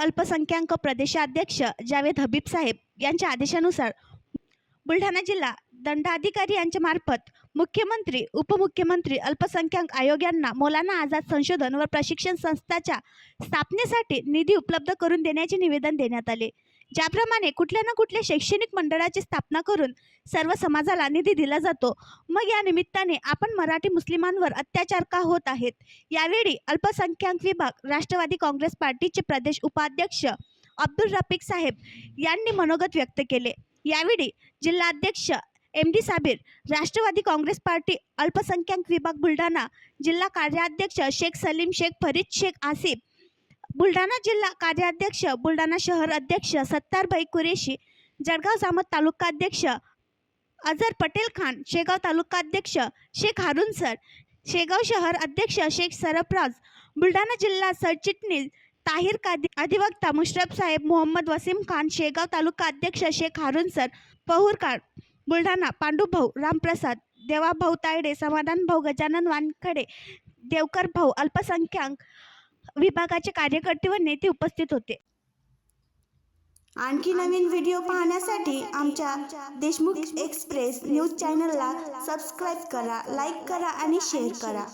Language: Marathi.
अल्पसंख्याक प्रदेशाध्यक्ष जावेद हबीब साहेब यांच्या आदेशानुसार बुलढाणा जिल्हा दंडाधिकारी यांच्या मार्फत मुख्यमंत्री, उपमुख्यमंत्री, अल्पसंख्याक आयोग यांना मौलाना आझाद संशोधन व प्रशिक्षण संस्थाच्या स्थापनेसाठी निधी उपलब्ध करून देण्याचे निवेदन देण्यात आले। ज्याप्रमाणे कुठल्या ना कुठल्या शैक्षणिक मंडळाची स्थापना करून सर्व समाजाला निधी दिला जातो, मग या निमित्ताने आपण मराठी मुस्लिमांवर अत्याचार का होत आहेत? यावेळी अल्पसंख्याक विभाग राष्ट्रवादी काँग्रेस पार्टीचे प्रदेश उपाध्यक्ष अब्दुल रफिक साहेब यांनी मनोगत व्यक्त केले। यावेळी जिल्हाध्यक्ष MD साबिर, राष्ट्रवादी काँग्रेस पार्टी अल्पसंख्याक विभाग बुलढाणा जिल्हा कार्याध्यक्ष शेख सलीम शेख फरीद शेख आसिफ, बुलढाणा जिल्हा कार्याध्यक्ष, बुलढाणा शहर अध्यक्ष सत्तारभाई कुरेशी, जळगाव जामोद तालुकाध्यक्ष अजहर पटेल खान, शेगाव तालुकाध्यक्ष शेख हारून सर, शेगाव शहर अध्यक्ष शेख सरफराज, बुलढाणा जिल्हा सरचिटणीस ताहिर कादी, अधिवक्ता मुशरफ साहेब, मोहम्मद वसीम खान, शेगाव तालुका अध्यक्ष शेख हारून सर, पहुर खान, बुलढाणा पांडुभाऊ रामप्रसाद, देवाभाऊ तायडे, समाधानभाऊ गजानन वानखडे, देवकर भाऊ, अल्पसंख्याक विभागाचे कार्यकर्ते व नेते उपस्थित होते। आणखी नवीन व्हिडिओ पाहण्यासाठी आमच्या देशमुख एक्सप्रेस न्यूज चॅनलला सबस्क्राईब करा, लाईक करा आणि शेअर करा।